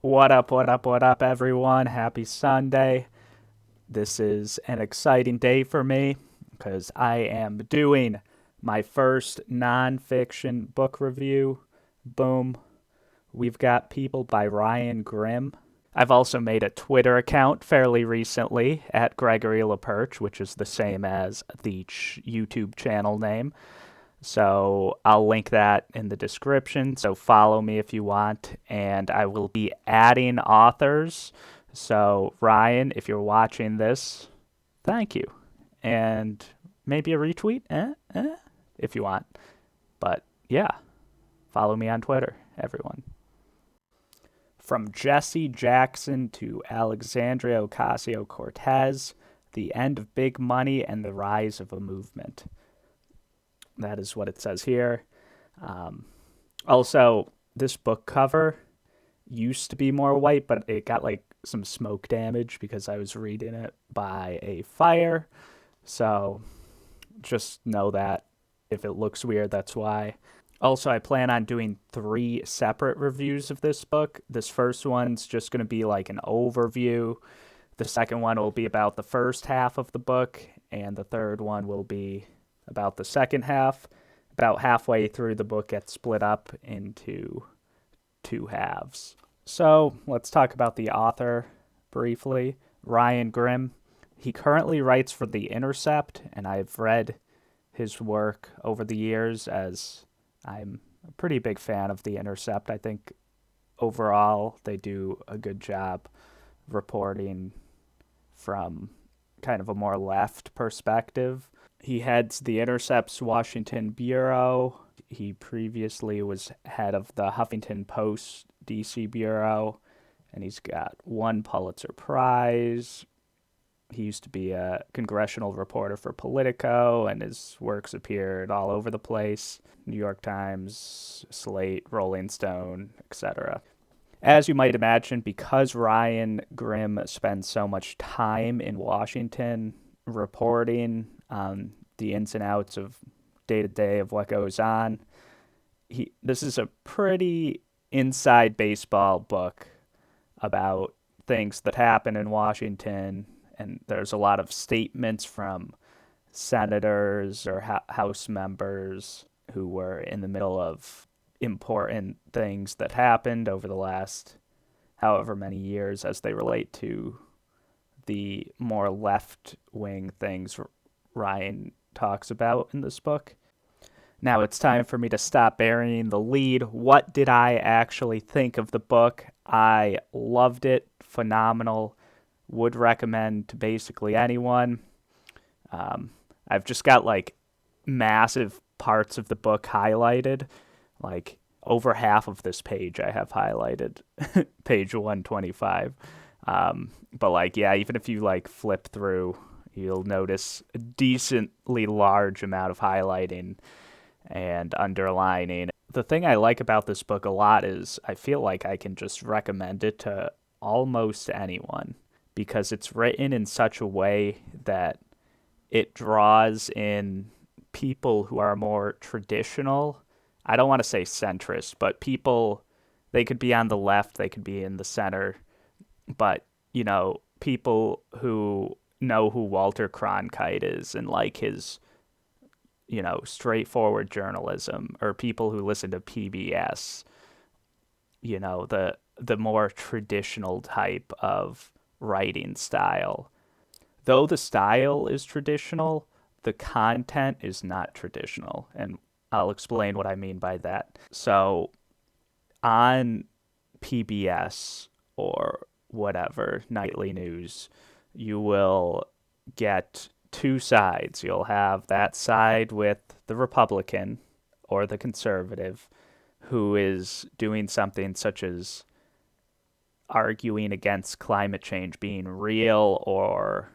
What up, everyone? Happy Sunday. This is an exciting day for me because I am doing my first nonfiction book review. Boom. We've got People by Ryan Grimm. I've also made a Twitter account fairly recently at Gregory LaPerche, which is the same as the YouTube channel name. So I'll link that in the description. So follow me if you want. And I will be adding authors. So, Ryan, if you're watching this, thank you. And maybe a retweet, if you want. But yeah, follow me on Twitter, everyone. From Jesse Jackson to Alexandria Ocasio-Cortez, the end of big money and the rise of a movement. That is what it says here. Also, this book cover used to be more white, but it got like some smoke damage because I was reading it by a fire. So just know that if it looks weird, that's why. Also, I plan on doing 3 separate reviews of this book. This first one's just going to be like an overview. The second one will be about the first half of the book, and the third one will be about the second half. About halfway through, the book gets split up into 2 halves. So let's talk about the author briefly. Ryan Grimm. He currently writes for The Intercept, and I've read his work over the years as I'm a pretty big fan of The Intercept. I think overall they do a good job reporting from kind of a more left perspective. He heads The Intercept's Washington Bureau. He previously was head of the Huffington Post DC Bureau, and he's got 1 Pulitzer Prize. He used to be a congressional reporter for Politico, and his works appeared all over the place. New York Times, Slate, Rolling Stone, etc. As you might imagine, because Ryan Grimm spends so much time in Washington reporting on the ins and outs of day-to-day of what goes on, this is a pretty inside baseball book about things that happen in Washington, and there's a lot of statements from senators or House members who were in the middle of important things that happened over the last however many years as they relate to the more left-wing things Ryan talks about in this book. Now it's time for me to stop burying the lead. What did I actually think of the book? I loved it. Phenomenal. Would recommend to basically anyone. I've just got like massive parts of the book highlighted. Like over half of this page I have highlighted. Page 125. But like, yeah, even if you like flip through, you'll notice a decently large amount of highlighting and underlining. The thing I like about this book a lot is I feel like I can just recommend it to almost anyone because it's written in such a way that it draws in people who are more traditional. I don't want to say centrist, but people, they could be on the left, they could be in the center, but, you know, people who know who Walter Cronkite is and like his, you know, straightforward journalism, or people who listen to PBS, you know, the more traditional type of writing style. Though the style is traditional, the content is not traditional, and I'll explain what I mean by that. So on PBS or whatever, nightly news, you will get 2 sides. You'll have that side with the Republican or the conservative who is doing something such as arguing against climate change being real, or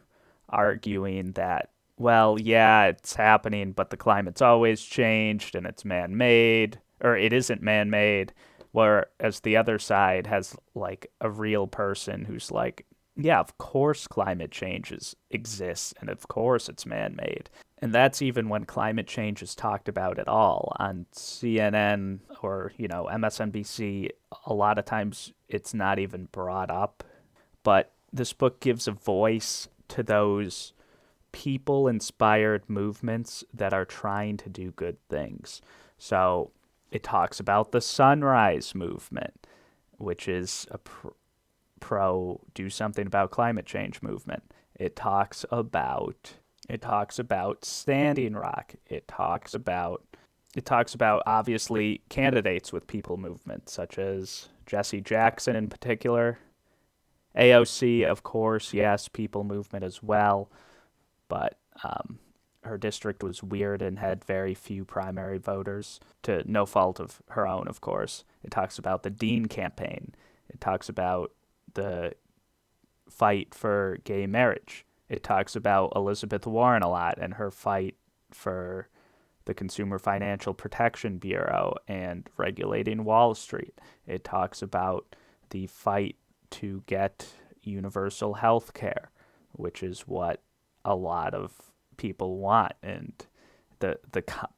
arguing that, well, yeah, it's happening, but the climate's always changed and it's man-made, or it isn't man-made, whereas the other side has like a real person who's like, yeah, of course climate change exists, and of course it's man-made. And that's even when climate change is talked about at all. On CNN or, MSNBC, a lot of times it's not even brought up. But this book gives a voice to those people-inspired movements that are trying to do good things. So it talks about the Sunrise Movement, which is a pro do something about climate change movement. It talks about Standing Rock. It talks about obviously candidates with people movement, such as Jesse Jackson in particular. AOC, of course, yes, people movement as well, but her district was weird and had very few primary voters, to no fault of her own, of course. It talks about the Dean campaign. It talks about the fight for gay marriage. It talks about Elizabeth Warren a lot and her fight for the Consumer Financial Protection Bureau and regulating Wall Street. It talks about the fight to get universal health care, which is what a lot of people want. And the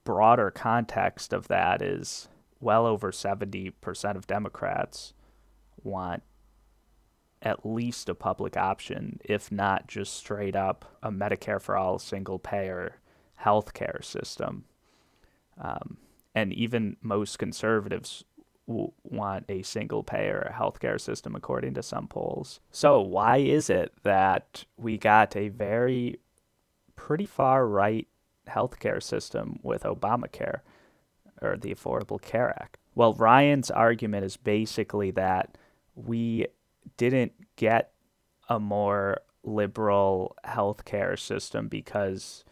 broader context of that is well over 70% of Democrats want at least a public option, if not just straight up a Medicare for all single payer healthcare system. And even most conservatives want a single payer healthcare system, according to some polls. So why is it that we got a pretty far right healthcare system with Obamacare, or the Affordable Care Act? Well, Ryan's argument is basically that we didn't get a more liberal healthcare system because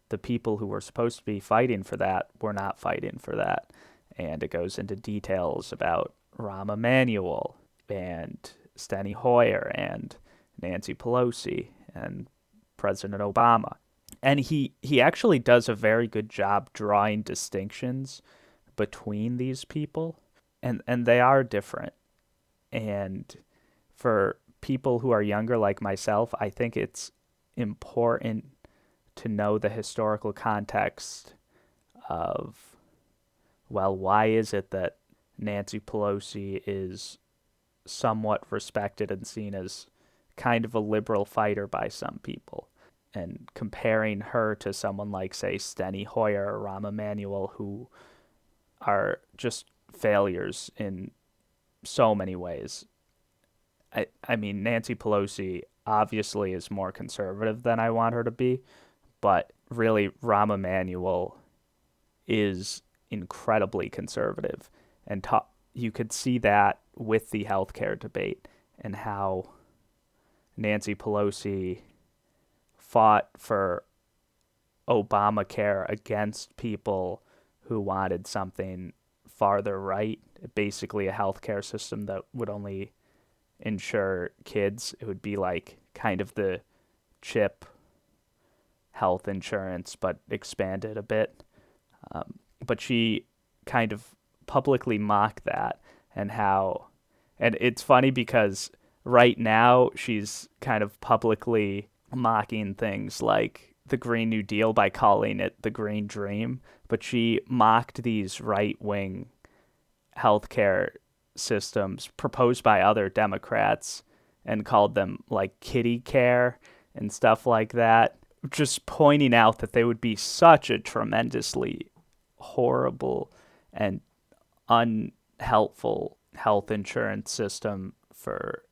the people who were supposed to be fighting for that were not fighting for that. And it goes into details about Rahm Emanuel and Steny Hoyer and Nancy Pelosi and President Obama. And he actually does a very good job drawing distinctions between these people, and they are different. And for people who are younger like myself, I think it's important to know the historical context of, well, why is it that Nancy Pelosi is somewhat respected and seen as kind of a liberal fighter by some people, and comparing her to someone like, say, Steny Hoyer or Rahm Emanuel, who are just failures in so many ways. I mean, Nancy Pelosi obviously is more conservative than I want her to be, but really Rahm Emanuel is incredibly conservative. And you could see that with the healthcare debate and how Nancy Pelosi fought for Obamacare against people who wanted something farther right, basically a healthcare system that would only insure kids. It would be like kind of the CHIP health insurance, but expanded a bit. But she kind of publicly mocked that, and it's funny because right now she's kind of publicly mocking things like the Green New Deal by calling it the Green Dream, but she mocked these right-wing healthcare systems proposed by other Democrats and called them like kitty care and stuff like that, just pointing out that they would be such a tremendously horrible and unhelpful health insurance system for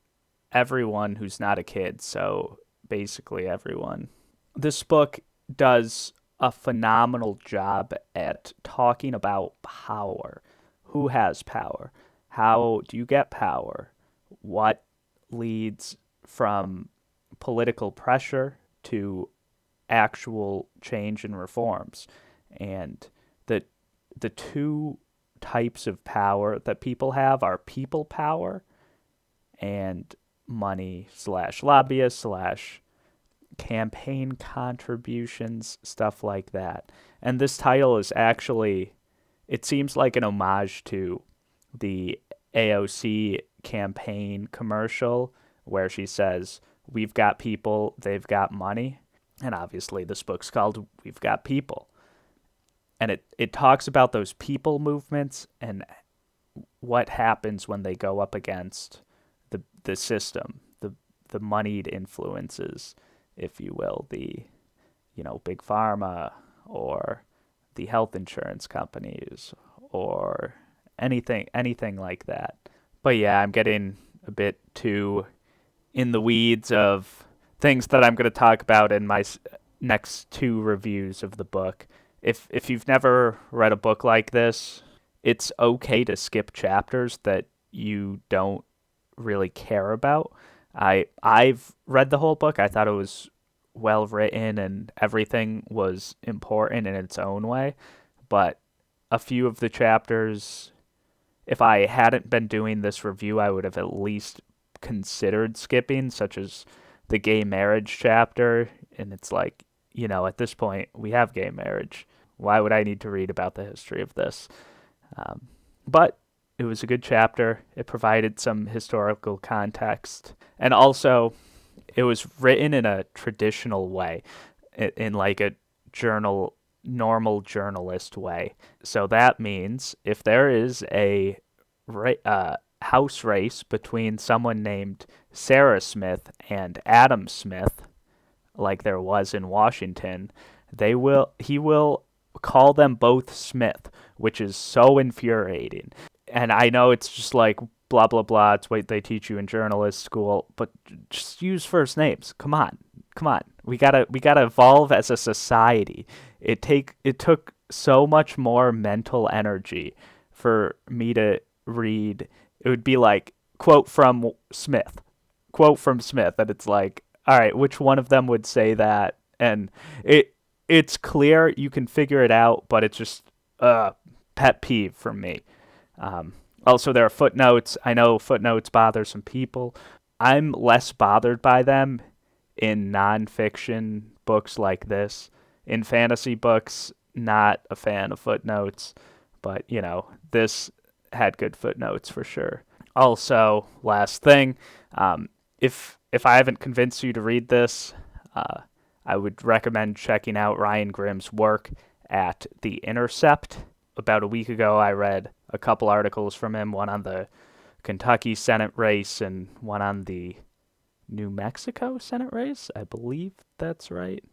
everyone who's not a kid, so basically everyone. This book does a phenomenal job at talking about power. Who has power? How do you get power? What leads from political pressure to actual change and reforms? And the two types of power that people have are people power and money / lobbyist / campaign contributions, stuff like that. And this title is actually, it seems like an homage to the AOC campaign commercial where she says, "We've got people, they've got money." And obviously this book's called We've Got People. And it talks about those people movements and what happens when they go up against the system, the moneyed influences, if you will, the big pharma or the health insurance companies or anything like that. But yeah, I'm getting a bit too in the weeds of things that I'm going to talk about in my next two reviews of the book. If you've never read a book like this, it's okay to skip chapters that you don't really care about. I've read the whole book. I thought it was well written and everything was important in its own way, but a few of the chapters, if I hadn't been doing this review, I would have at least considered skipping, such as the gay marriage chapter. And it's like, at this point, we have gay marriage. Why would I need to read about the history of this? But it was a good chapter. It provided some historical context. And also, it was written in a traditional way, in like a normal journalist way. So that means if there is a house race between someone named Sarah Smith and Adam Smith, like there was in Washington, he will call them both Smith, which is so infuriating. And I know it's just like blah blah blah, it's what they teach you in journalist school, but just use first names. Come on. We gotta evolve as a society. It took so much more mental energy for me to read. It would be like quote from Smith, and it's like, all right, which one of them would say that? And it's clear, you can figure it out, but it's just pet peeve for me. Also, there are footnotes. I know footnotes bother some people. I'm less bothered by them in nonfiction books like this. In fantasy books, not a fan of footnotes, but this had good footnotes for sure. Also, last thing, if I haven't convinced you to read this, I would recommend checking out Ryan Grimm's work at The Intercept. About a week ago, I read a couple articles from him, one on the Kentucky Senate race and one on the New Mexico Senate race. I believe that's right.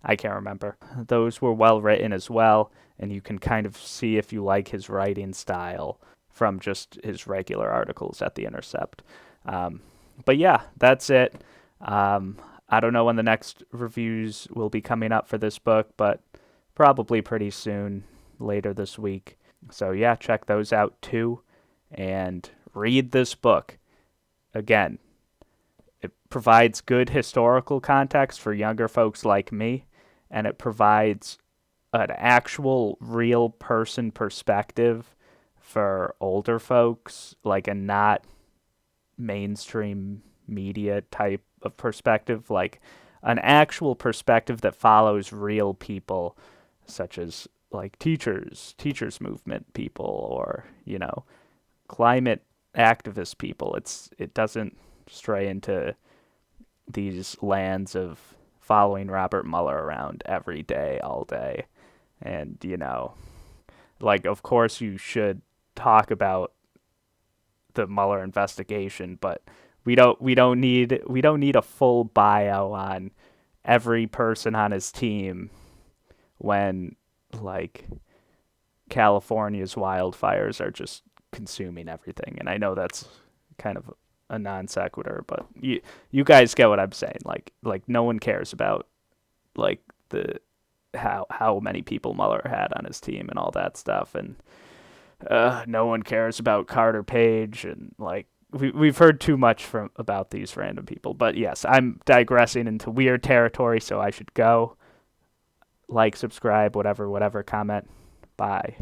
I can't remember. Those were well written as well, and you can kind of see if you like his writing style from just his regular articles at The Intercept. But yeah, that's it. I don't know when the next reviews will be coming up for this book, but probably pretty soon, later this week. So yeah, check those out too, and read this book. Again, it provides good historical context for younger folks like me, and it provides an actual real person perspective for older folks, like a not mainstream media type of perspective, like an actual perspective that follows real people, such as like teachers movement people, or climate activist people. It doesn't stray into these lands of following Robert Mueller around every day, all day. And like, of course you should talk about the Mueller investigation, but we don't need a full bio on every person on his team when like California's wildfires are just consuming everything. And I know that's kind of a non sequitur, but you guys get what I'm saying. Like no one cares about like the how many people Mueller had on his team and all that stuff, and no one cares about Carter Page, and like we've heard too much about these random people. But yes, I'm digressing into weird territory, so I should go. Like, subscribe, whatever, comment. Bye.